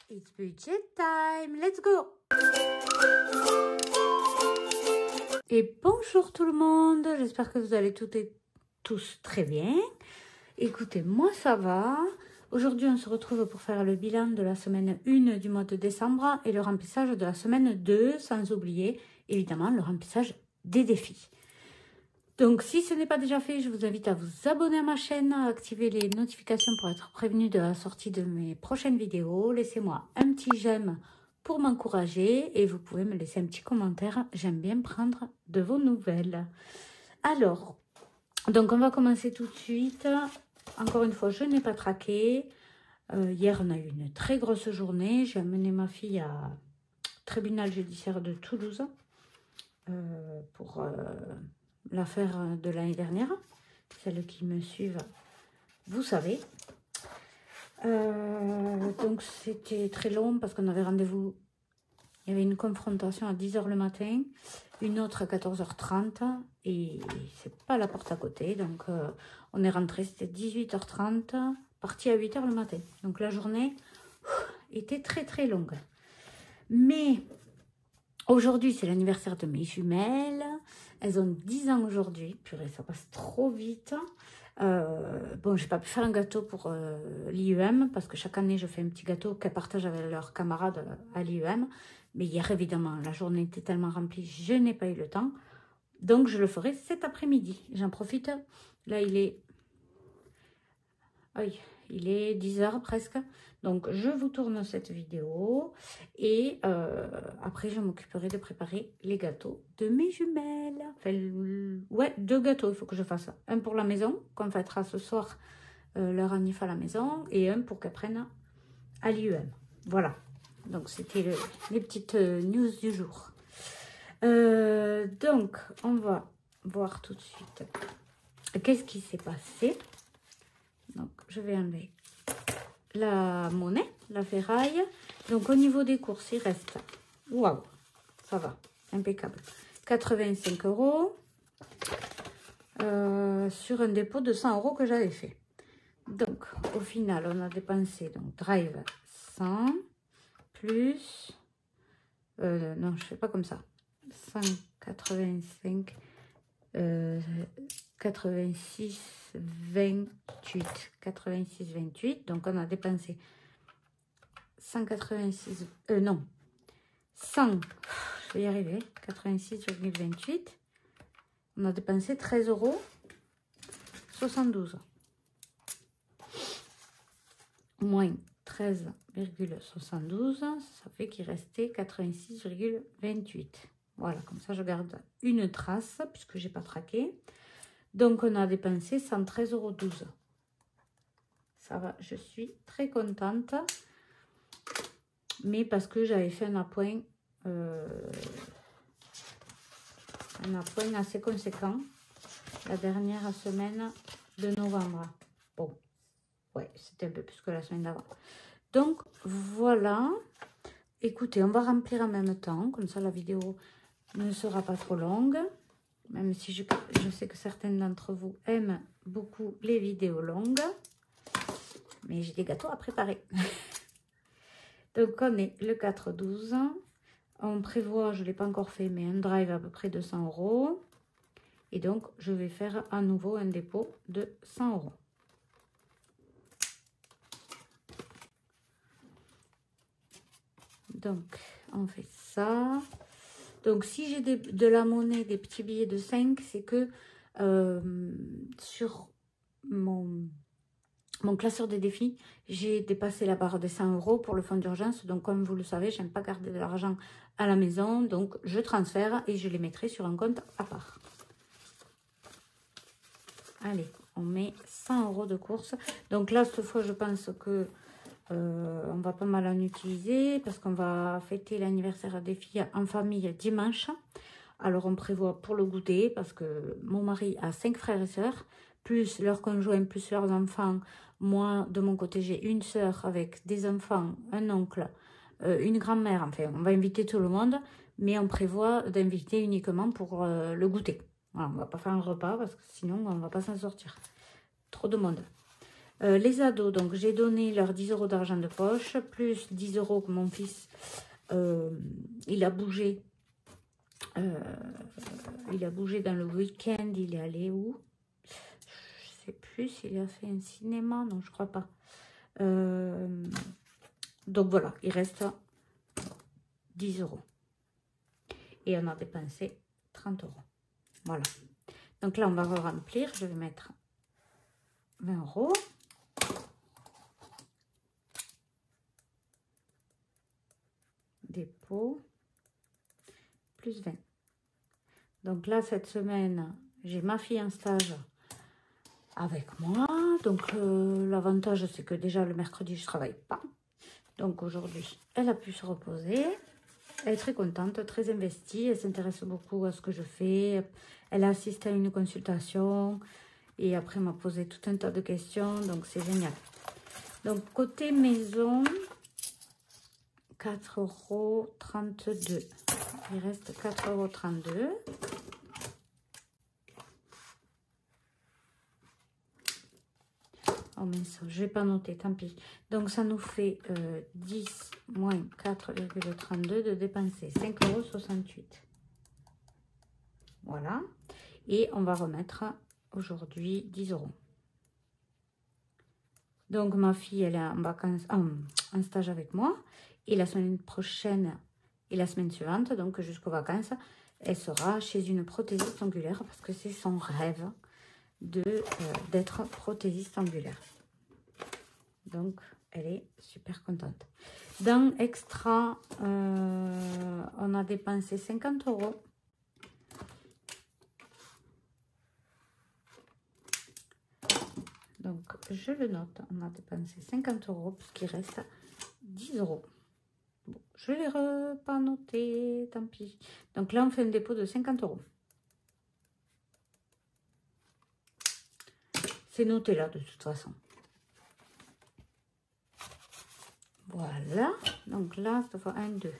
It's budget time, let's go! Et bonjour tout le monde, j'espère que vous allez toutes et tous très bien. Écoutez, moi ça va. Aujourd'hui, on se retrouve pour faire le bilan de la semaine 1 du mois de décembre et le remplissage de la semaine 2, sans oublier évidemment le remplissage des défis. Donc, si ce n'est pas déjà fait, je vous invite à vous abonner à ma chaîne, à activer les notifications pour être prévenu de la sortie de mes prochaines vidéos. Laissez-moi un petit j'aime pour m'encourager et vous pouvez me laisser un petit commentaire. J'aime bien prendre de vos nouvelles. Alors, donc on va commencer tout de suite. Encore une fois, je n'ai pas traqué. Hier, on a eu une très grosse journée. J'ai amené ma fille à tribunal judiciaire de Toulouse pour l'affaire de l'année dernière. Celles qui me suivent, vous savez. Donc, c'était très long parce qu'on avait rendez-vous. Il y avait une confrontation à 10 h le matin, une autre à 14 h 30 et c'est pas la porte à côté. Donc, on est rentré, c'était 18 h 30, parti à 8 h le matin. Donc, la journée était très très longue. Mais aujourd'hui, c'est l'anniversaire de mes jumelles. Elles ont 10 ans aujourd'hui. Purée, ça passe trop vite. Bon, j'ai pas pu faire un gâteau pour l'IEM parce que chaque année, je fais un petit gâteau qu'elles partagent avec leurs camarades à l'IEM. Mais hier, évidemment, la journée était tellement remplie, je n'ai pas eu le temps. Donc, je le ferai cet après-midi. J'en profite. Là, il est 10 h presque. Donc, je vous tourne cette vidéo. Et après, je m'occuperai de préparer les gâteaux de mes jumelles. Enfin, ouais, 2 gâteaux, il faut que je fasse. Un pour la maison, qu'on fêtera ce soir leur anniv à la maison. Et un pour qu'elles prennent à l'IEM. Voilà. Donc, c'était les petites news du jour. Donc, on va voir tout de suite qu'est-ce qui s'est passé. Donc, je vais enlever la monnaie, la ferraille. Donc, au niveau des courses, il reste, waouh, ça va, impeccable, 85 € sur un dépôt de 100 € que j'avais fait. Donc, au final, on a dépensé, donc, drive 100, plus, non, je fais pas comme ça, 185, 86, 28. Donc, on a dépensé 186, non, 100, je vais y arriver, 86,28. On a dépensé 13,72 €. Moins 13,72, ça fait qu'il restait 86,28. Voilà, comme ça, je garde une trace puisque j'ai pas traqué. Donc, on a dépensé 113,12 €. Ça va, je suis très contente. Mais parce que j'avais fait un appoint assez conséquent la dernière semaine de novembre. Bon, ouais, c'était un peu plus que la semaine d'avant. Donc, voilà. Écoutez, on va remplir en même temps. Comme ça, la vidéo ne sera pas trop longue. Même si je sais que certaines d'entre vous aiment beaucoup les vidéos longues. Mais j'ai des gâteaux à préparer. Donc, on est le 4/12. On prévoit, je ne l'ai pas encore fait, mais un drive à peu près de 100 €. Et donc, je vais faire à nouveau un dépôt de 100 €. Donc, on fait ça. Donc, si j'ai de la monnaie, des petits billets de 5, c'est que sur mon classeur des défis, j'ai dépassé la barre des 100 € pour le fonds d'urgence. Donc, comme vous le savez, j'aime pas garder de l'argent à la maison. Donc, je transfère et je les mettrai sur un compte à part. Allez, on met 100 € de course. Donc là, cette fois, je pense que on va pas mal en utiliser parce qu'on va fêter l'anniversaire des filles en famille dimanche. Alors, on prévoit pour le goûter parce que mon mari a 5 frères et sœurs, plus leurs conjoints, plus leurs enfants. Moi, de mon côté, j'ai une sœur avec des enfants, un oncle, une grand-mère. Enfin, on va inviter tout le monde, mais on prévoit d'inviter uniquement pour le goûter. Voilà, on ne va pas faire un repas parce que sinon, on ne va pas s'en sortir. Trop de monde. Les ados, donc j'ai donné leurs 10 € d'argent de poche, plus 10 € que mon fils, il a bougé. Il a bougé dans le week-end, il est allé où? Je sais plus s'il a fait un cinéma, non je crois pas. Donc voilà, il reste 10 €. Et on a dépensé 30 €. Voilà. Donc là, on va remplir. Je vais mettre 20 €. Dépôt. Plus 20. Donc là, cette semaine, j'ai ma fille en stage avec moi. Donc l'avantage, c'est que déjà le mercredi, je ne travaille pas. Donc aujourd'hui, elle a pu se reposer. Elle est très contente, très investie. Elle s'intéresse beaucoup à ce que je fais. Elle a assisté à une consultation. Et après, elle m'a posé tout un tas de questions. Donc, c'est génial. Donc, côté maison, 4,32 €. Il reste 4,32 €. Oh mince, je n'ai pas noté, tant pis. Donc, ça nous fait 10 moins 4,32 de dépenser 5,68 €. Voilà. Et on va remettre aujourd'hui 10 €. Donc, ma fille, elle est en vacances, en stage avec moi. Et la semaine prochaine et la semaine suivante, donc jusqu'aux vacances, elle sera chez une prothésiste angulaire parce que c'est son rêve d'être prothésiste angulaire. Donc, elle est super contente. Dans Extra, on a dépensé 50 €. Donc, je le note. On a dépensé 50 € puisqu'il reste 10 €. Bon, je ne l'ai pas noté, tant pis. Donc là, on fait un dépôt de 50 €. C'est noté là, de toute façon. Voilà. Donc là, ça fait 1, 2,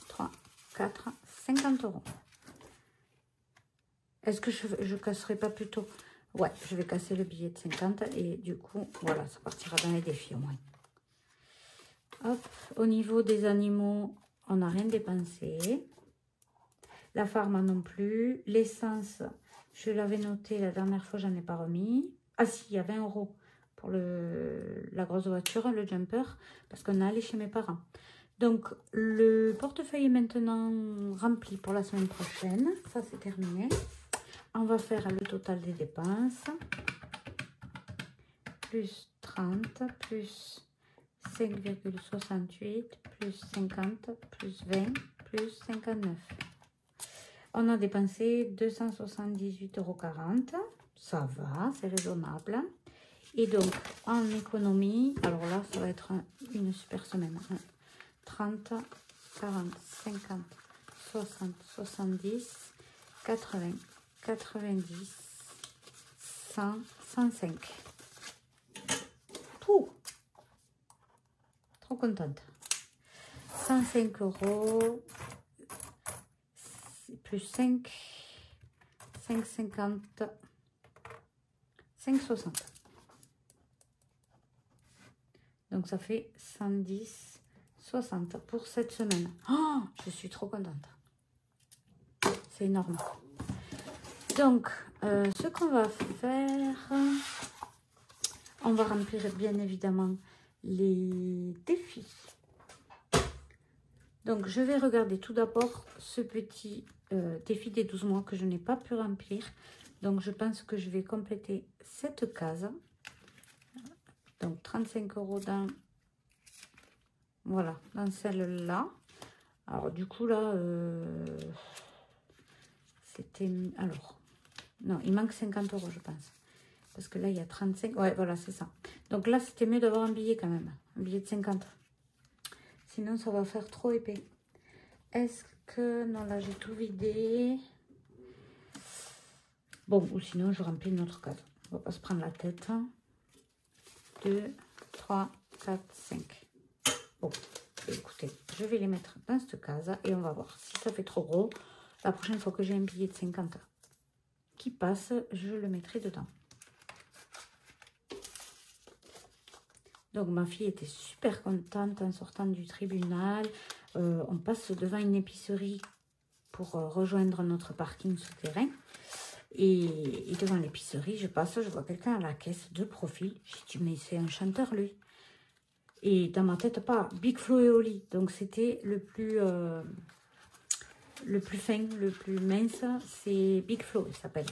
3, 4, 50 €. Est-ce que je casserai pas plutôt? Ouais, je vais casser le billet de 50 et du coup, voilà, ça partira dans les défis au moins. Hop, au niveau des animaux, on n'a rien dépensé. La pharma non plus. L'essence, je l'avais noté la dernière fois, j'en ai pas remis. Ah si, il y a 20 € pour la grosse voiture, le jumper, parce qu'on a allé chez mes parents. Donc, le portefeuille est maintenant rempli pour la semaine prochaine. Ça, c'est terminé. On va faire le total des dépenses. Plus 30, plus 5,68, plus 50, plus 20, plus 59. On a dépensé 278,40 €. Ça va, c'est raisonnable. Et donc, en économie, alors là, ça va être une super semaine. 30, 40, 50, 60, 70, 80, 90, 100, 105. Pouh, trop contente. 105 € plus 5, 5,50, 5,60. Donc ça fait 110,60 pour cette semaine. Oh, je suis trop contente. C'est énorme. Donc, ce qu'on va faire, on va remplir bien évidemment les défis. Donc, je vais regarder tout d'abord ce petit défi des 12 mois que je n'ai pas pu remplir. Donc, je pense que je vais compléter cette case. Donc, 35 € dans, voilà, dans celle-là. Alors, du coup, là, c'était... Alors, non, il manque 50 €, je pense. Parce que là, il y a 35. Ouais, voilà, c'est ça. Donc là, c'était mieux d'avoir un billet quand même. Un billet de 50. Sinon, ça va faire trop épais. Est-ce que... Non, là, j'ai tout vidé. Bon, ou sinon, je remplis une autre case. On va pas se prendre la tête. 2, 3, 4, 5. Bon, écoutez, je vais les mettre dans cette case et on va voir. Si ça fait trop gros, la prochaine fois que j'ai un billet de 50 qui passe, je le mettrai dedans. Donc ma fille était super contente en sortant du tribunal. On passe devant une épicerie pour rejoindre notre parking souterrain. Et devant l'épicerie, je passe, je vois quelqu'un à la caisse de profil. J'ai dit, mais c'est un chanteur, lui. Et dans ma tête, pas Big Flo et Oli. Donc, c'était le plus fin, le plus mince. C'est Big Flo, il s'appelle.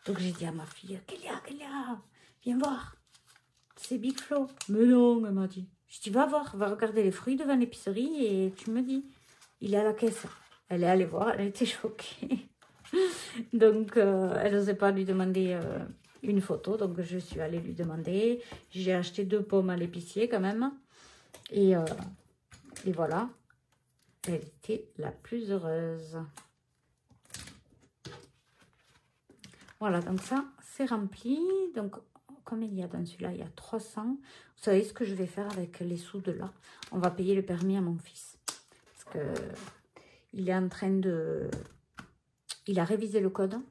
Donc, j'ai dit à ma fille, Kélia, viens voir. C'est Big Flo. Mais non, elle m'a dit. Je dis, va voir, va regarder les fruits devant l'épicerie et tu me dis. Il est à la caisse. Elle est allée voir, elle était choquée. Donc, elle n'osait pas lui demander une photo. Donc, je suis allée lui demander. J'ai acheté 2 pommes à l'épicier quand même. Et voilà. Elle était la plus heureuse. Voilà, donc ça, c'est rempli. Donc, comme il y a dans celui-là, il y a 300. Vous savez ce que je vais faire avec les sous de là? On va payer le permis à mon fils. Parce que il est en train de... Il a révisé le code.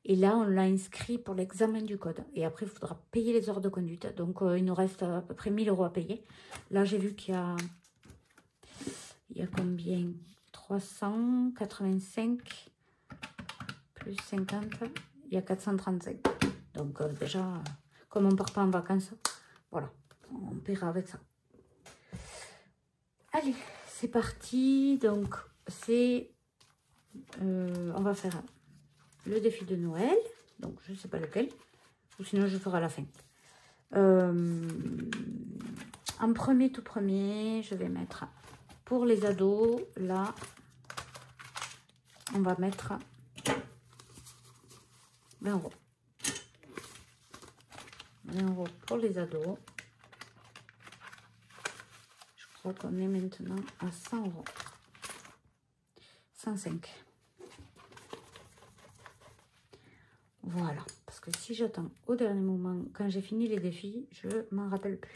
Et là, on l'a inscrit pour l'examen du code. Et après, il faudra payer les heures de conduite. Donc, il nous reste à peu près 1000 € à payer. Là, j'ai vu qu'il y a... Il y a combien? 385 plus 50. Il y a 435. Donc, déjà, comme on ne part pas en vacances, voilà. On paiera avec ça. Allez, c'est parti. Donc, c'est... on va faire... le défi de Noël, donc je ne sais pas lequel, ou sinon je ferai à la fin. En premier, tout premier, je vais mettre pour les ados, là, on va mettre 20 €. 20 € pour les ados. Je crois qu'on est maintenant à 100 €. 105. Voilà, parce que si j'attends au dernier moment, quand j'ai fini les défis, je m'en rappelle plus.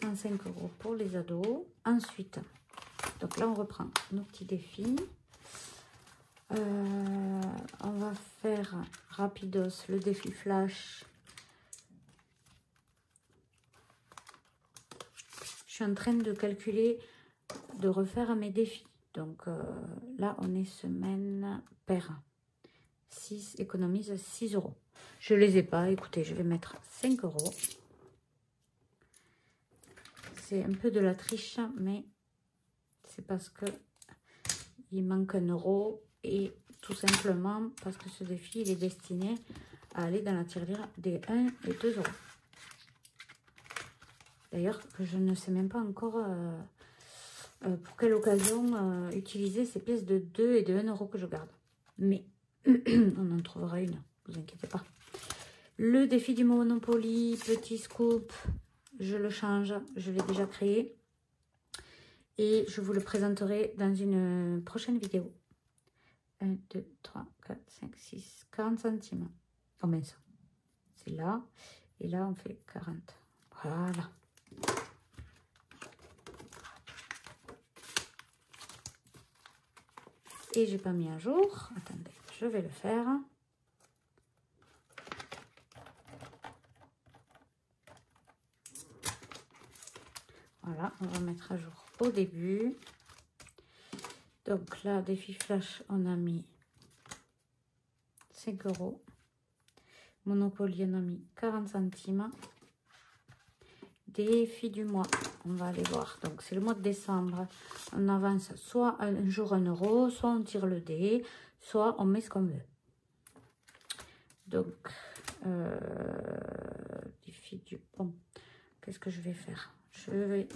105 € pour les ados. Ensuite, donc là on reprend nos petits défis. On va faire rapidos le défi flash. Je suis en train de calculer, de refaire mes défis. Donc là on est semaine paire. 6, économise 6 €. Je les ai pas, écoutez, je vais mettre 5 €. C'est un peu de la triche, mais c'est parce que il manque 1 € et tout simplement parce que ce défi, il est destiné à aller dans la tirelire des 1 et 2 €. D'ailleurs, je ne sais même pas encore pour quelle occasion utiliser ces pièces de 2 et de 1 € que je garde. Mais on en trouvera une, vous inquiétez pas. Le défi du Monopoly, petit scoop, je le change, je l'ai déjà créé. Et je vous le présenterai dans une prochaine vidéo. 1, 2, 3, 4, 5, 6, 40 centimes. Oh mince, c'est là. Et là, on fait 40. Voilà. Et j'ai pas mis à jour. Attendez, je vais le faire. Voilà, on va mettre à jour au début. Donc là, défi flash, on a mis 5 €. Monopoly, on a mis 40 centimes. Défi du mois, on va aller voir. Donc c'est le mois de décembre. On avance soit un jour 1 €, soit on tire le dé, soit on met ce qu'on veut. Donc, défi du... Bon, qu'est-ce que je vais faire? Je vais...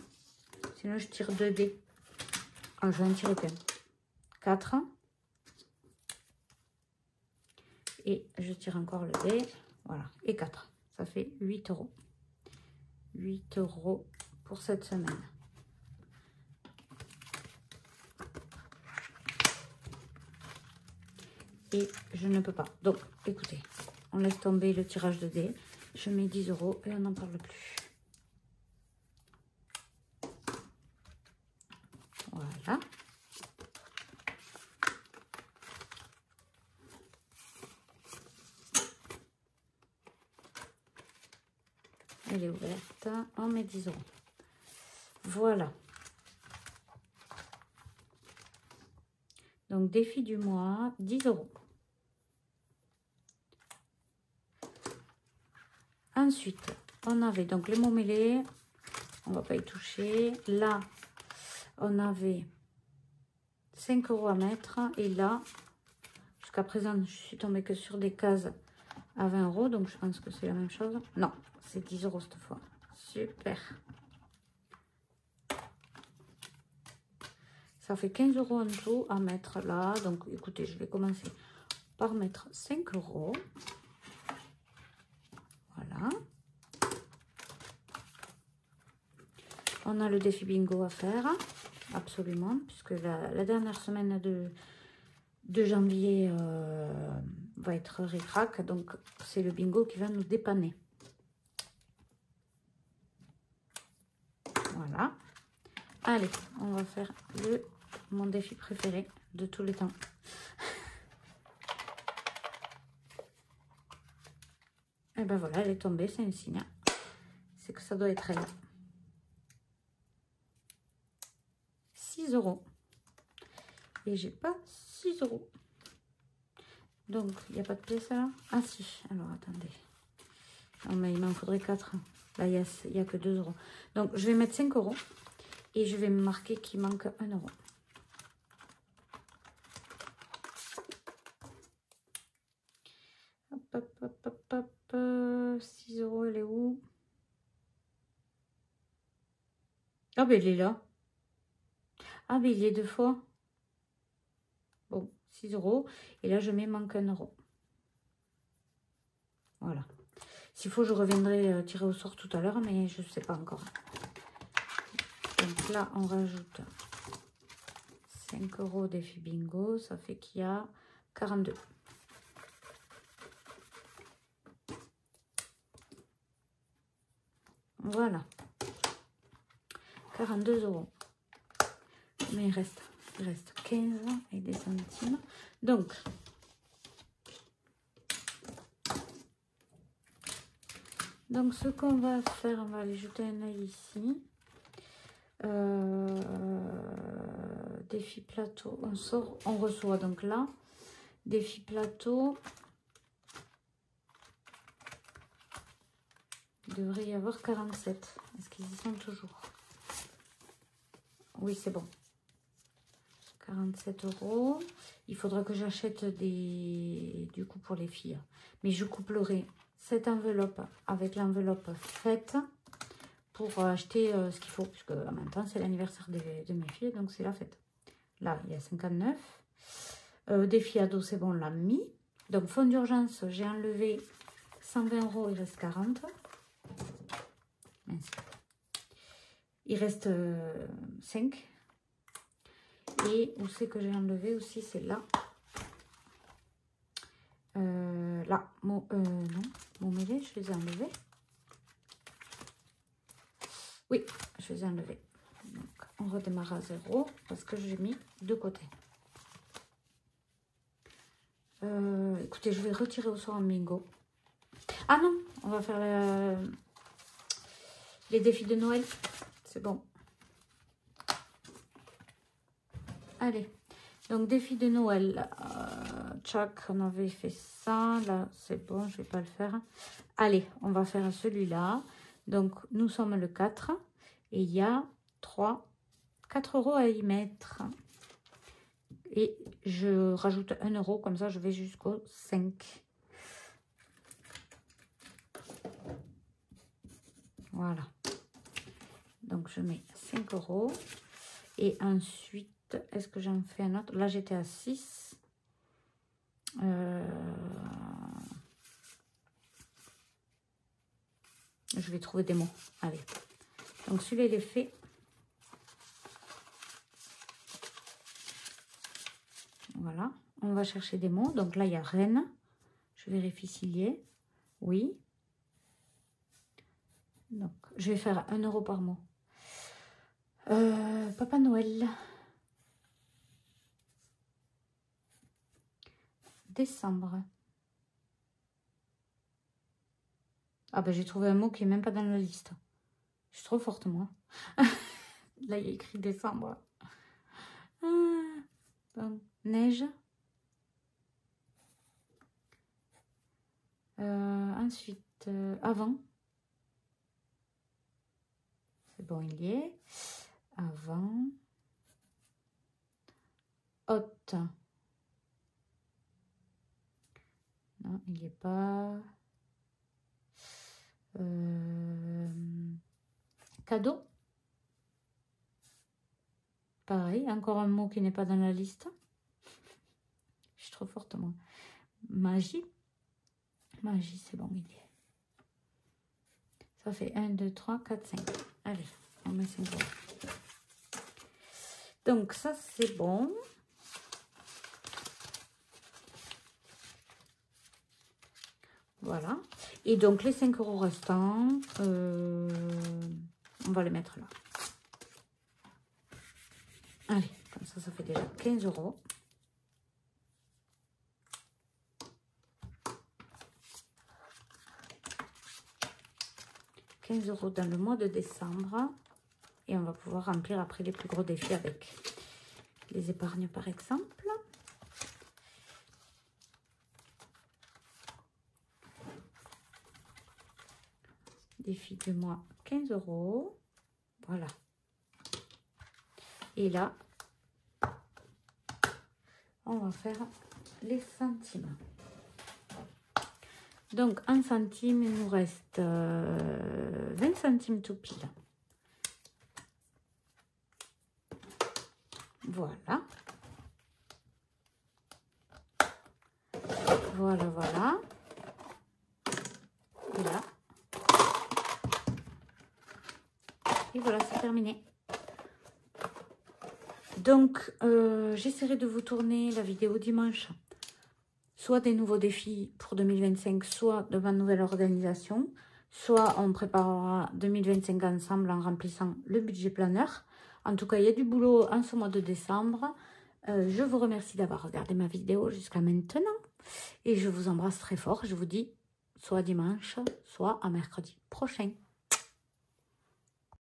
Sinon, je tire 2 dés. Ah, je vais en tirer qu'un. 4. Et je tire encore le dé. Voilà. Et 4. Ça fait 8 €. 8 € pour cette semaine. Et je ne peux pas. Donc, écoutez, on laisse tomber le tirage de dés. Je mets 10 € et on n'en parle plus. Voilà. elle est ouverte. On met 10 €. Voilà. Donc, défi du mois, 10 €. Ensuite, on avait donc les mots mêlés. On va pas y toucher. Là, on avait 5 € à mettre. Et là, jusqu'à présent, je suis tombée que sur des cases à 20 €. Donc, je pense que c'est la même chose. Non, c'est 10 € cette fois. Super. Ça fait 15 € en tout à mettre là. Donc, écoutez, je vais commencer par mettre 5 €. Voilà. On a le défi bingo à faire. Absolument. Puisque la dernière semaine de janvier va être ric-rac. Donc, c'est le bingo qui va nous dépanner. Voilà. Allez, on va faire mon défi préféré de tous les temps. Et ben voilà, elle est tombée, c'est un signe. C'est que ça doit être elle. 6 €. Et j'ai pas 6 €. Donc, il n'y a pas de pièce là? Ah si, alors attendez. Non, mais il m'en faudrait 4. Là, il n'y a que 2 €. Donc, je vais mettre 5 €. Et je vais me marquer qu'il manque 1 €. Hop, hop, hop, hop, hop. 6 €, elle est où? Ah, ben il est là. Ah, ben il est 2 fois. Bon, 6 €. Et là, je mets manque 1 €. Voilà. S'il faut, je reviendrai tirer au sort tout à l'heure, mais je ne sais pas encore. Donc là, on rajoute 5 € défi bingo. Ça fait qu'il y a 42. Voilà. 42 €. Mais il reste 15 et des centimes. Donc, ce qu'on va faire, on va aller jeter un œil ici. Défi plateau, on sort, on reçoit. Donc là, défi plateau. Il devrait y avoir 47. Est-ce qu'ils y sont toujours? Oui, c'est bon. 47 €. Il faudra que j'achète du coup pour les filles. Mais je couplerai cette enveloppe avec l'enveloppe faite pour acheter ce qu'il faut. Puisque en même temps, c'est l'anniversaire de mes filles. Donc, c'est la fête. Là, il y a 59. Défi ado, c'est bon, on l'a mis. Donc, fonds d'urgence, j'ai enlevé 120 €. Il reste 40. Mince. Il reste 5. Et où c'est que j'ai enlevé aussi? C'est là. Là. Non, mon mêlé, je les ai enlevés. Oui, je les ai enlevés. Donc, on redémarre à 0 parce que j'ai mis de côté. Écoutez, je vais retirer au sort un bingo. Ah non, on va faire les défis de Noël. C'est bon. Allez, donc défi de Noël. Tchac, on avait fait ça. Là, c'est bon, je vais pas le faire. Allez, on va faire celui-là. Donc, nous sommes le 4. Et il y a 4 € à y mettre. Et je rajoute 1 €. Comme ça, je vais jusqu'au 5. Voilà. Donc, je mets 5 €. Et ensuite, est-ce que j'en fais un autre? Là, j'étais à 6. Je vais trouver des mots. Allez. Donc, celui-là, il est fait. Voilà. On va chercher des mots. Donc, là, il y a reine. Je vérifie s'il y est. Oui. Donc, je vais faire 1 € par mot. Papa Noël. Décembre. Ah ben j'ai trouvé un mot qui est même pas dans la liste. Je suis trop forte moi. Là il y a écrit décembre. Ah, bon. Neige. Ensuite, avant. C'est bon, il y est. Avant. Haute. Non, il n'y est pas. Cadeau. Pareil, encore un mot qui n'est pas dans la liste. Je suis trop forte, moi. Magie. Magie, c'est bon, il y est. Ça fait 1, 2, 3, 4, 5. Allez, on met 5 euros. Donc, ça, c'est bon. Voilà. Et donc, les 5 euros restants, on va les mettre là. Allez, comme ça fait déjà 15 euros. € dans le mois de décembre. Et on va pouvoir remplir après les plus gros défis avec les épargnes, par exemple. Défi du mois, 15 €. Voilà. Et là, on va faire les centimes. Donc, en centimes, il nous reste 20 centimes tout pile. Voilà. Voilà, voilà. Et là. Et voilà, c'est terminé. Donc, j'essaierai de vous tourner la vidéo dimanche. Soit des nouveaux défis pour 2025, soit de ma nouvelle organisation. Soit on préparera 2025 ensemble en remplissant le budget planeur. En tout cas, il y a du boulot en ce mois de décembre. Je vous remercie d'avoir regardé ma vidéo jusqu'à maintenant. Et je vous embrasse très fort. Je vous dis soit dimanche, soit à mercredi prochain.